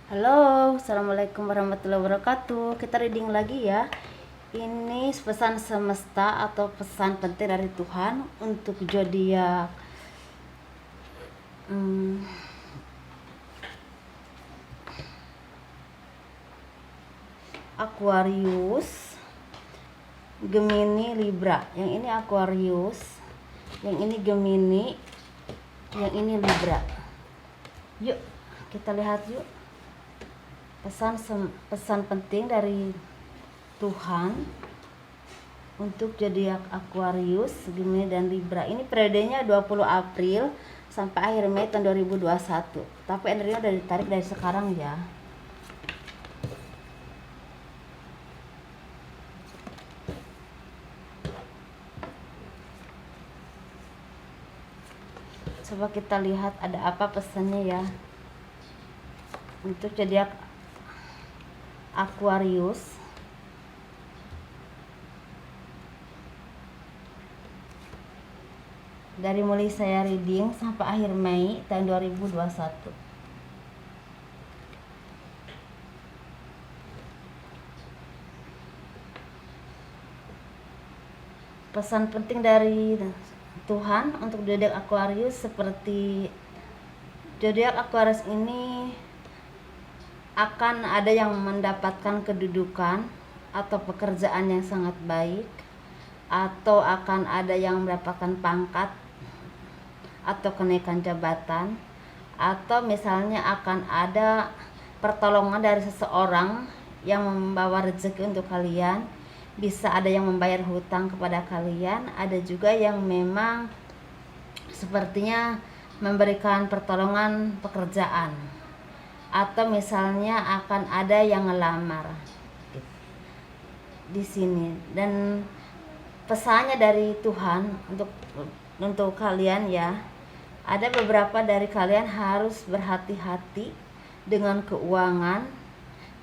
Halo, assalamualaikum warahmatullahi wabarakatuh. Kita reading lagi ya. Ini pesan semesta atau pesan penting dari Tuhan untuk zodiak Aquarius, Gemini, Libra. Yang ini Aquarius, yang ini Gemini, yang ini Libra. Yuk, kita lihat yuk. Pesan penting dari Tuhan untuk zodiak Aquarius, Gemini dan Libra. Ini periodenya 20 April sampai akhir Mei tahun 2021. Tapi energinya udah ditarik dari sekarang ya. Coba kita lihat ada apa pesannya ya untuk zodiak Aquarius. Dari mulai saya reading sampai akhir Mei tahun 2021. Pesan penting dari Tuhan untuk zodiak Aquarius seperti zodiak Aquarius ini akan ada yang mendapatkan kedudukan atau pekerjaan yang sangat baik, atau akan ada yang mendapatkan pangkat atau kenaikan jabatan, atau misalnya akan ada pertolongan dari seseorang yang membawa rezeki untuk kalian. Bisa ada yang membayar hutang kepada kalian, ada juga yang memang sepertinya memberikan pertolongan pekerjaan, atau misalnya akan ada yang ngelamar di sini. Dan pesannya dari Tuhan untuk kalian ya, ada beberapa dari kalian harus berhati-hati dengan keuangan,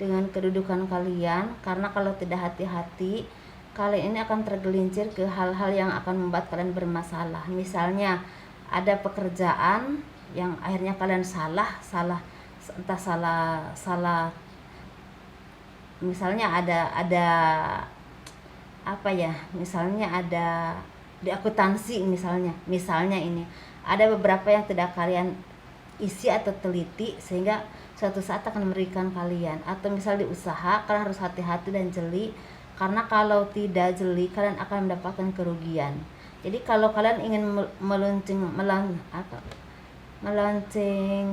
dengan kedudukan kalian, karena kalau tidak hati-hati kalian ini akan tergelincir ke hal-hal yang akan membuat kalian bermasalah. Misalnya ada pekerjaan yang akhirnya kalian entah salah misalnya ada apa ya, misalnya ada di akuntansi, misalnya ini ada beberapa yang tidak kalian isi atau teliti sehingga suatu saat akan merugikan kalian. Atau misal di usaha, kalian harus hati-hati dan jeli, karena kalau tidak jeli kalian akan mendapatkan kerugian. Jadi kalau kalian ingin melaunching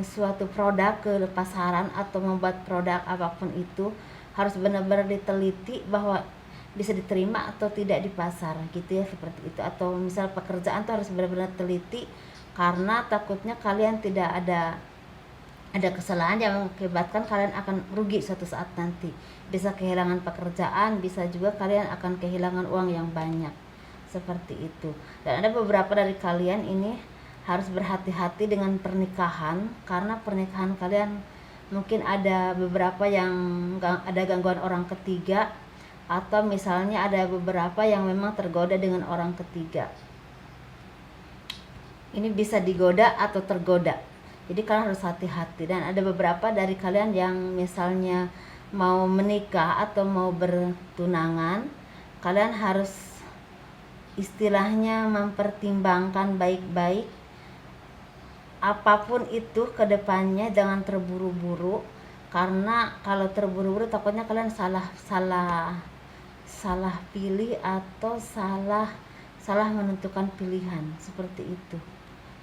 suatu produk ke pasaran atau membuat produk apapun itu, harus benar-benar diteliti bahwa bisa diterima atau tidak di pasar gitu ya, seperti itu. Atau misal pekerjaan tuh harus benar-benar teliti, karena takutnya kalian tidak ada kesalahan yang mengakibatkan kalian akan rugi suatu saat nanti. Bisa kehilangan pekerjaan, bisa juga kalian akan kehilangan uang yang banyak, seperti itu. Dan ada beberapa dari kalian ini harus berhati-hati dengan pernikahan, karena pernikahan kalian mungkin ada beberapa yang ada gangguan orang ketiga, atau misalnya ada beberapa yang memang tergoda dengan orang ketiga. Ini bisa digoda atau tergoda, jadi kalian harus hati-hati. Dan ada beberapa dari kalian yang misalnya mau menikah atau mau bertunangan, kalian harus istilahnya mempertimbangkan baik-baik apapun itu ke depannya. Jangan terburu-buru, karena kalau terburu-buru takutnya kalian salah pilih atau salah menentukan pilihan, seperti itu.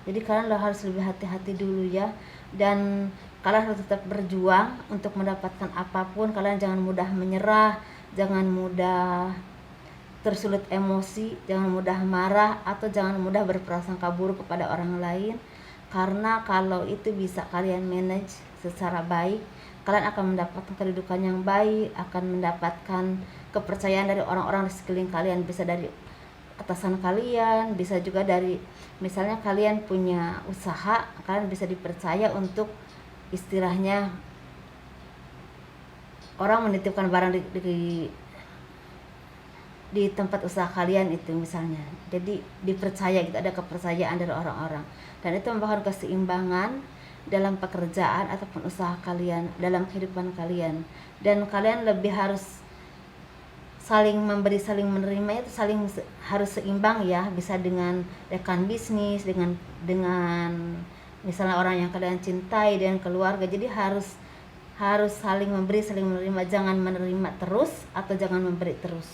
Jadi kalian harus lebih hati-hati dulu ya, dan kalian harus tetap berjuang untuk mendapatkan apapun. Kalian jangan mudah menyerah, jangan mudah tersulut emosi, jangan mudah marah, atau jangan mudah berprasangka buruk kepada orang lain, karena kalau itu bisa kalian manage secara baik, kalian akan mendapatkan kedudukan yang baik, akan mendapatkan kepercayaan dari orang-orang di sekeliling kalian. Bisa dari atasan kalian, bisa juga dari misalnya kalian punya usaha, kalian bisa dipercaya untuk istilahnya orang menitipkan barang di tempat usaha kalian itu misalnya. Jadi dipercaya gitu, ada kepercayaan dari orang-orang, dan itu membawa keseimbangan dalam pekerjaan ataupun usaha kalian, dalam kehidupan kalian. Dan kalian lebih harus saling memberi, saling menerima, itu harus seimbang ya, bisa dengan rekan bisnis, dengan misalnya orang yang kalian cintai, dan keluarga. Jadi harus saling memberi, saling menerima, jangan menerima terus atau jangan memberi terus,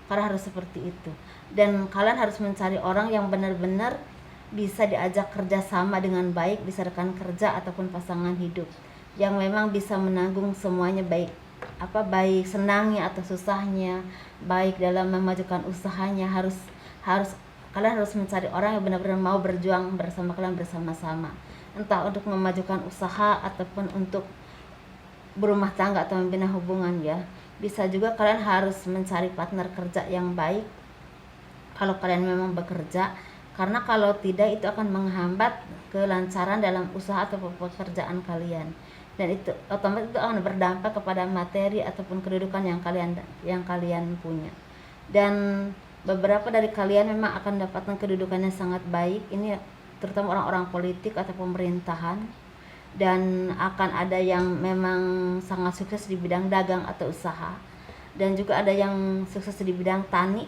karena harus seperti itu. Dan kalian harus mencari orang yang benar-benar bisa diajak kerja sama dengan baik, bisa rekan kerja ataupun pasangan hidup yang memang bisa menanggung semuanya, baik senangnya atau susahnya, baik dalam memajukan usahanya. Kalian harus mencari orang yang benar-benar mau berjuang bersama kalian bersama-sama, entah untuk memajukan usaha ataupun untuk berumah tangga atau membina hubungan ya. Bisa juga kalian harus mencari partner kerja yang baik kalau kalian memang bekerja, karena kalau tidak itu akan menghambat kelancaran dalam usaha atau pekerjaan kalian, dan itu otomatis itu akan berdampak kepada materi ataupun kedudukan yang kalian punya. Dan beberapa dari kalian memang akan dapatkan kedudukan yang sangat baik, ini terutama orang-orang politik atau pemerintahan, dan akan ada yang memang sangat sukses di bidang dagang atau usaha, dan juga ada yang sukses di bidang tani.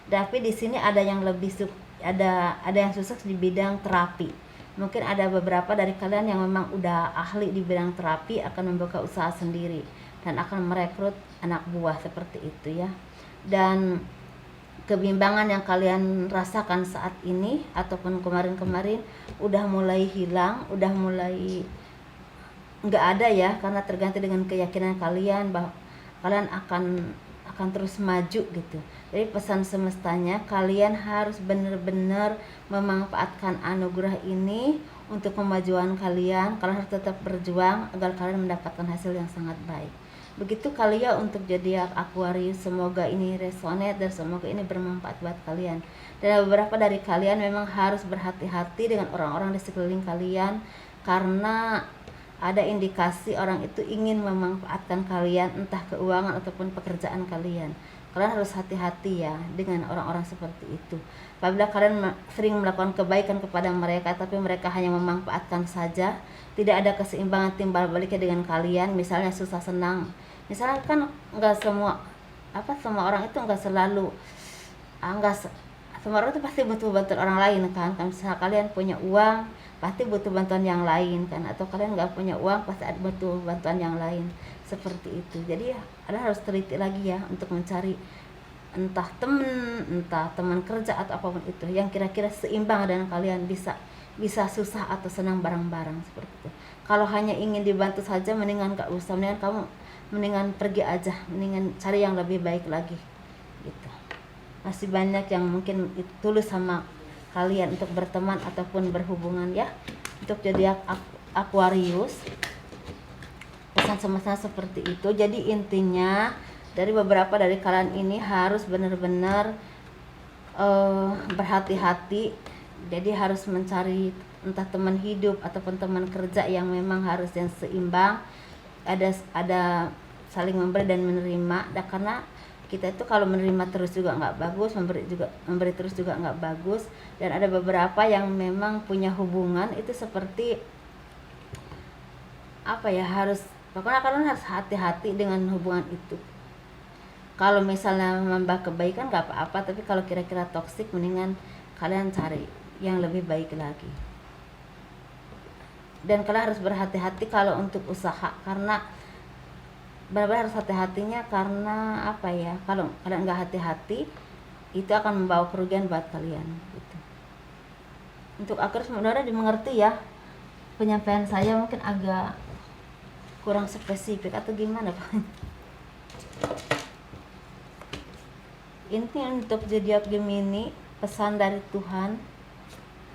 Tapi di sini ada yang yang sukses di bidang terapi. Mungkin ada beberapa dari kalian yang memang udah ahli di bidang terapi, akan membuka usaha sendiri dan akan merekrut anak buah seperti itu ya. Dan kebimbangan yang kalian rasakan saat ini ataupun kemarin-kemarin udah mulai hilang, udah mulai nggak ada ya, karena terganti dengan keyakinan kalian bahwa kalian akan terus maju gitu. Jadi pesan semestanya, kalian harus benar-benar memanfaatkan anugerah ini untuk kemajuan kalian. Kalian harus tetap berjuang agar kalian mendapatkan hasil yang sangat baik. Begitu kalian untuk zodiak Aquarius, semoga ini resonate dan semoga ini bermanfaat buat kalian. Dan beberapa dari kalian memang harus berhati-hati dengan orang-orang di sekeliling kalian, karena ada indikasi orang itu ingin memanfaatkan kalian, entah keuangan ataupun pekerjaan kalian. Kalian harus hati-hati ya dengan orang-orang seperti itu. Apabila kalian sering melakukan kebaikan kepada mereka tapi mereka hanya memanfaatkan saja, tidak ada keseimbangan timbal baliknya dengan kalian, misalnya susah senang. Misalnya kan enggak semua orang itu enggak selalu semua orang itu pasti butuh bantuan orang lain kan. Misalnya kalian punya uang, pasti butuh bantuan yang lain kan, atau kalian nggak punya uang pasti ada butuh bantuan yang lain, seperti itu. Jadi kalian harus teliti lagi ya untuk mencari entah teman kerja atau apapun itu yang kira-kira seimbang dengan kalian, bisa susah atau senang bareng-bareng seperti itu. Kalau hanya ingin dibantu saja, mendingan gak usah, mendingan pergi aja, mendingan cari yang lebih baik lagi gitu. Masih banyak yang mungkin tulus sama kalian untuk berteman ataupun berhubungan ya. Untuk zodiak Aquarius, pesan semesta seperti itu. Jadi intinya dari beberapa dari kalian ini harus benar-benar berhati-hati. Jadi harus mencari entah teman hidup ataupun teman kerja yang memang harus yang seimbang, ada saling memberi dan menerima. Karena kita itu kalau menerima terus juga nggak bagus, memberi terus juga nggak bagus. Dan ada beberapa yang memang punya hubungan itu seperti pokoknya kalian harus hati-hati dengan hubungan itu. Kalau misalnya menambah kebaikan nggak apa-apa, tapi kalau kira-kira toksik, mendingan kalian cari yang lebih baik lagi. Dan kalian harus berhati-hati kalau untuk usaha, karena benar-benar harus hati-hatinya, karena kalau kalian nggak hati-hati itu akan membawa kerugian buat kalian gitu. Untuk Aquarius mudah-mudahan dimengerti ya, penyampaian saya mungkin agak kurang spesifik atau gimana Pak. Ini untuk zodiak Gemini, pesan dari Tuhan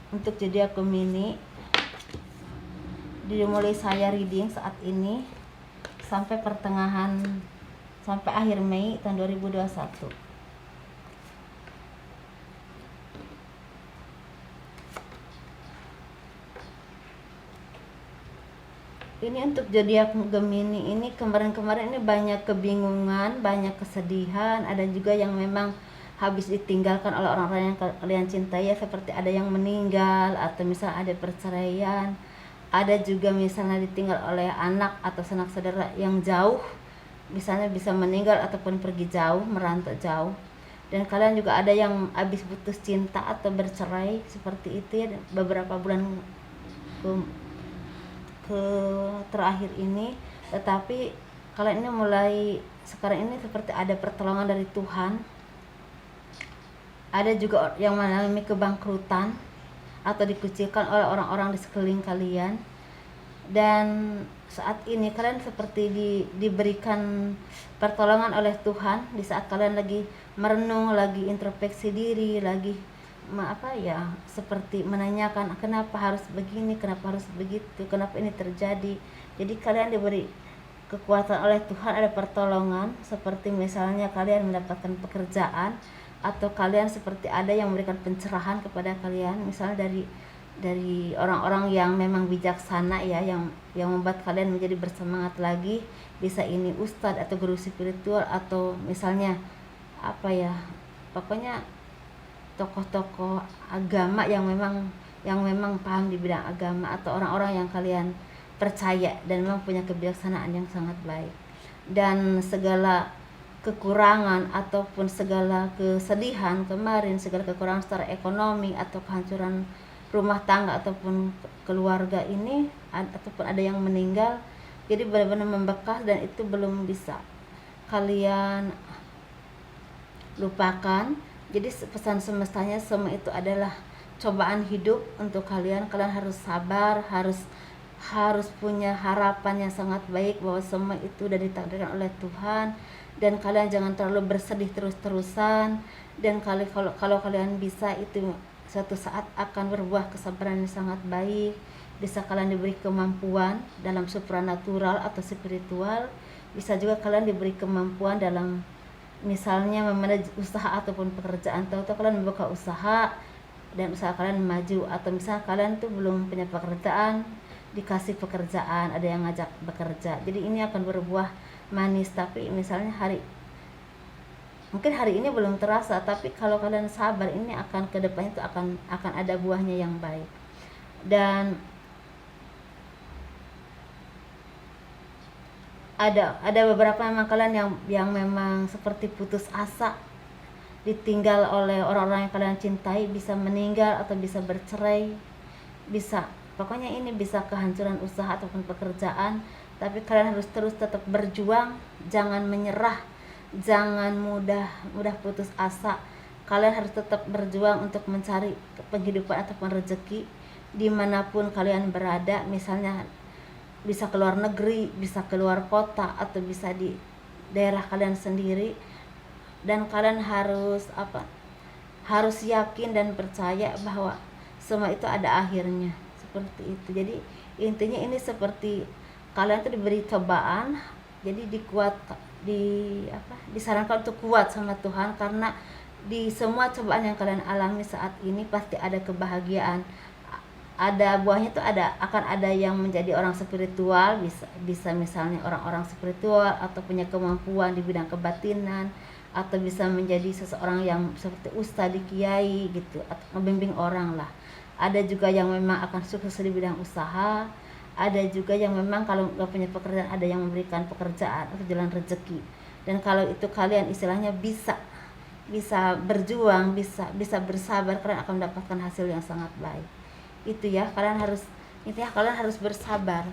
untuk zodiak Gemini dimulai saya reading saat ini sampai akhir Mei tahun 2021. Ini untuk zodiak Gemini ini kemarin-kemarin ini banyak kebingungan, banyak kesedihan, ada juga yang memang habis ditinggalkan oleh orang-orang yang kalian cintai ya, seperti ada yang meninggal atau misal ada perceraian, ada juga misalnya ditinggal oleh anak atau sanak saudara yang jauh, misalnya bisa meninggal ataupun pergi jauh, merantau jauh. Dan kalian juga ada yang habis putus cinta atau bercerai seperti itu ya, beberapa bulan ke terakhir ini. Tetapi kalian ini mulai sekarang ini seperti ada pertolongan dari Tuhan. Ada juga yang mengalami kebangkrutan atau dikucilkan oleh orang-orang di sekeliling kalian. Dan saat ini kalian seperti diberikan pertolongan oleh Tuhan di saat kalian lagi merenung, lagi introspeksi diri, lagi seperti menanyakan kenapa harus begini, kenapa harus begitu, kenapa ini terjadi. Jadi kalian diberi kekuatan oleh Tuhan, ada pertolongan, seperti misalnya kalian mendapatkan pekerjaan, atau kalian seperti ada yang memberikan pencerahan kepada kalian, misalnya dari orang-orang yang memang bijaksana ya, yang membuat kalian menjadi bersemangat lagi. Bisa ini ustadz atau guru spiritual, atau misalnya pokoknya tokoh-tokoh agama yang memang paham di bidang agama, atau orang-orang yang kalian percaya dan memang punya kebijaksanaan yang sangat baik. Dan segala kekurangan ataupun segala kesedihan kemarin, segala kekurangan secara ekonomi atau kehancuran rumah tangga ataupun keluarga ini, ataupun ada yang meninggal, jadi benar-benar membekas dan itu belum bisa kalian lupakan. Jadi pesan semestanya semua itu adalah cobaan hidup untuk kalian. Kalian harus sabar, harus punya harapan yang sangat baik bahwa semua itu sudah ditakdirkan oleh Tuhan. Dan kalian jangan terlalu bersedih terus-terusan. Dan kalau kalian bisa, itu suatu saat akan berbuah kesabaran yang sangat baik. Bisa kalian diberi kemampuan dalam supranatural atau spiritual. Bisa juga kalian diberi kemampuan dalam misalnya memanage usaha ataupun pekerjaan. Tahu-tahu kalian membuka usaha dan usaha kalian maju, atau misalnya kalian tuh belum punya pekerjaan, dikasih pekerjaan, ada yang ngajak bekerja. Jadi ini akan berbuah manis. Tapi misalnya mungkin hari ini belum terasa, tapi kalau kalian sabar, ini akan ke depannya itu akan ada buahnya yang baik. Dan ada beberapa memang kalian yang memang seperti putus asa, ditinggal oleh orang-orang yang kalian cintai, bisa meninggal atau bisa bercerai, pokoknya ini bisa kehancuran usaha ataupun pekerjaan. Tapi kalian harus terus tetap berjuang, jangan menyerah, jangan mudah putus asa. Kalian harus tetap berjuang untuk mencari penghidupan ataupun rezeki dimanapun kalian berada. Misalnya bisa keluar negeri, bisa keluar kota, atau bisa di daerah kalian sendiri. Dan kalian harus yakin dan percaya bahwa semua itu ada akhirnya, seperti itu. Jadi intinya ini seperti kalian tuh diberi cobaan, jadi disarankan untuk kuat sama Tuhan, karena di semua cobaan yang kalian alami saat ini pasti ada kebahagiaan, ada buahnya tuh, akan ada yang menjadi orang spiritual, bisa misalnya orang-orang spiritual atau punya kemampuan di bidang kebatinan, atau bisa menjadi seseorang yang seperti ustadz, kiai gitu, atau membimbing orang lah. Ada juga yang memang akan sukses di bidang usaha. Ada juga yang memang kalau nggak punya pekerjaan, ada yang memberikan pekerjaan atau jalan rezeki. Dan kalau itu kalian istilahnya bisa berjuang, bisa bersabar, kalian akan mendapatkan hasil yang sangat baik. Itu ya, kalian harus bersabar.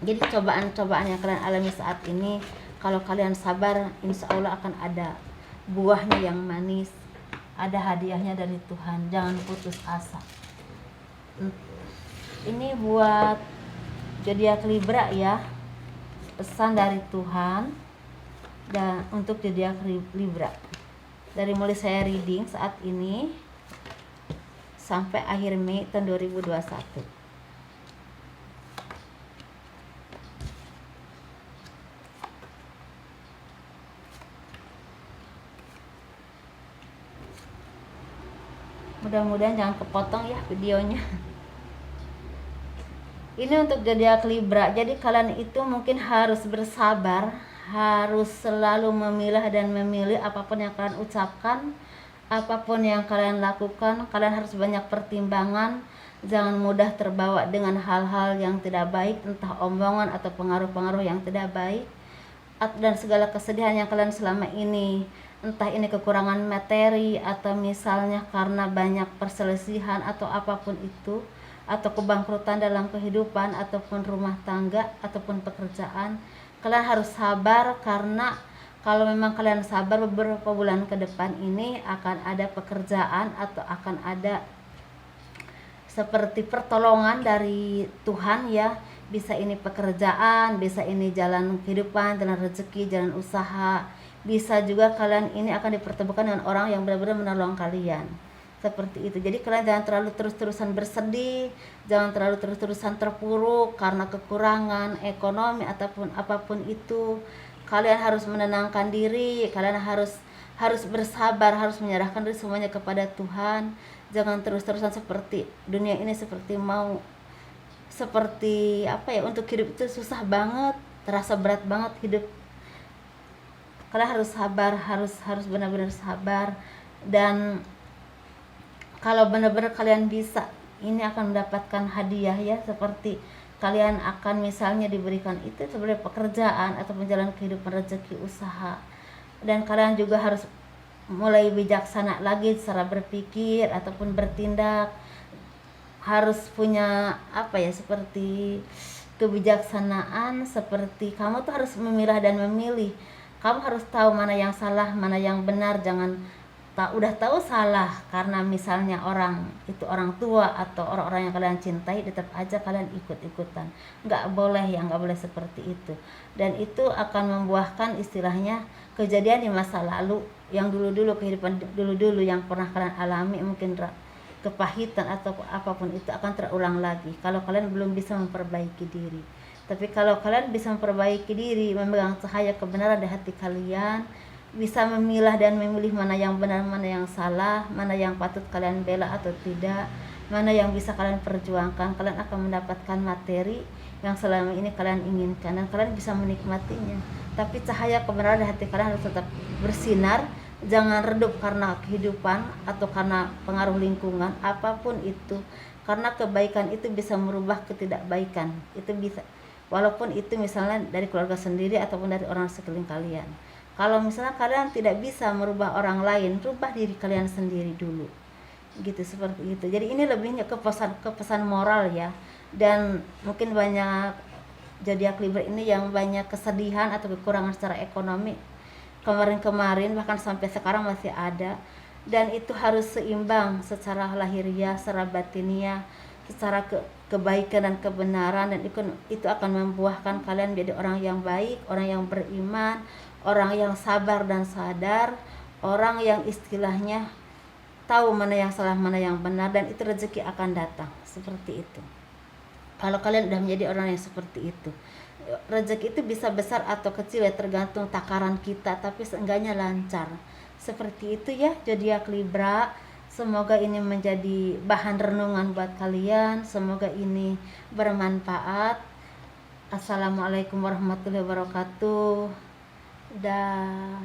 Jadi cobaan-cobaan yang kalian alami saat ini, kalau kalian sabar, insya Allah akan ada buahnya yang manis, ada hadiahnya dari Tuhan. Jangan putus asa. Ini buat zodiak Libra ya, pesan dari Tuhan dan untuk zodiak Libra. Dari mulai saya reading saat ini sampai akhir Mei tahun 2021. Mudah-mudahan jangan kepotong ya videonya. Ini untuk zodiak Libra. Jadi kalian itu mungkin harus bersabar, harus selalu memilah dan memilih apapun yang kalian ucapkan, apapun yang kalian lakukan. Kalian harus banyak pertimbangan, Jangan mudah terbawa dengan hal-hal yang tidak baik, entah omongan atau pengaruh-pengaruh yang tidak baik. Dan segala kesedihan yang kalian selama ini, entah ini kekurangan materi atau misalnya karena banyak perselisihan atau apapun itu, atau kebangkrutan dalam kehidupan ataupun rumah tangga ataupun pekerjaan, kalian harus sabar, karena kalau memang kalian sabar beberapa bulan ke depan ini akan ada pekerjaan atau akan ada seperti pertolongan dari Tuhan ya. Bisa ini pekerjaan, bisa ini jalan kehidupan, jalan rezeki, jalan usaha. Bisa juga kalian ini akan dipertemukan dengan orang yang benar-benar menolong kalian. Seperti itu. Jadi kalian jangan terlalu terus-terusan bersedih, jangan terlalu terus-terusan terpuruk karena kekurangan ekonomi ataupun apapun itu. Kalian harus menenangkan diri, kalian harus bersabar, harus menyerahkan diri semuanya kepada Tuhan. Jangan terus-terusan seperti dunia ini, seperti mau seperti apa ya, untuk hidup itu susah banget, terasa berat banget hidup. Kalian harus sabar, harus benar-benar sabar. Dan kalau benar-benar kalian bisa, ini akan mendapatkan hadiah ya, seperti kalian akan misalnya diberikan itu sebagai pekerjaan atau jalan kehidupan, rezeki, usaha. Dan kalian juga harus mulai bijaksana lagi secara berpikir ataupun bertindak. Harus punya apa ya, seperti kebijaksanaan, seperti kamu tuh harus memilah dan memilih. Kamu harus tahu mana yang salah, mana yang benar. Jangan udah tahu salah karena misalnya orang itu orang tua atau orang-orang yang kalian cintai, tetap aja kalian ikut-ikutan. Nggak boleh ya, nggak boleh seperti itu. Dan itu akan membuahkan istilahnya kejadian di masa lalu yang dulu-dulu, kehidupan dulu-dulu yang pernah kalian alami, mungkin kepahitan atau apapun itu akan terulang lagi kalau kalian belum bisa memperbaiki diri. Tapi kalau kalian bisa memperbaiki diri, memegang cahaya kebenaran di hati kalian, bisa memilah dan memilih mana yang benar, mana yang salah, mana yang patut kalian bela atau tidak, mana yang bisa kalian perjuangkan, kalian akan mendapatkan materi yang selama ini kalian inginkan dan kalian bisa menikmatinya. Tapi cahaya kebenaran di hati kalian harus tetap bersinar, jangan redup karena kehidupan atau karena pengaruh lingkungan apapun itu, karena kebaikan itu bisa merubah ketidakbaikan. Itu bisa, walaupun itu misalnya dari keluarga sendiri ataupun dari orang sekeliling kalian. Kalau misalnya kalian tidak bisa merubah orang lain, rubah diri kalian sendiri dulu. Gitu, seperti itu. Jadi ini lebihnya ke pesan moral ya. Dan mungkin banyak zodiak Libra ini yang banyak kesedihan atau kekurangan secara ekonomi. Kemarin-kemarin bahkan sampai sekarang masih ada. Dan itu harus seimbang secara lahiriah, secara batiniah, secara kebaikan dan kebenaran, dan itu akan membuahkan kalian menjadi orang yang baik, orang yang beriman, orang yang sabar dan sadar, orang yang istilahnya tahu mana yang salah, mana yang benar, dan itu rezeki akan datang. Seperti itu. Kalau kalian udah menjadi orang yang seperti itu, rezeki itu bisa besar atau kecil ya, tergantung takaran kita, tapi seenggaknya lancar. Seperti itu ya zodiak Libra. Semoga ini menjadi bahan renungan buat kalian. Semoga ini bermanfaat. Assalamualaikum warahmatullahi wabarakatuh. Dah.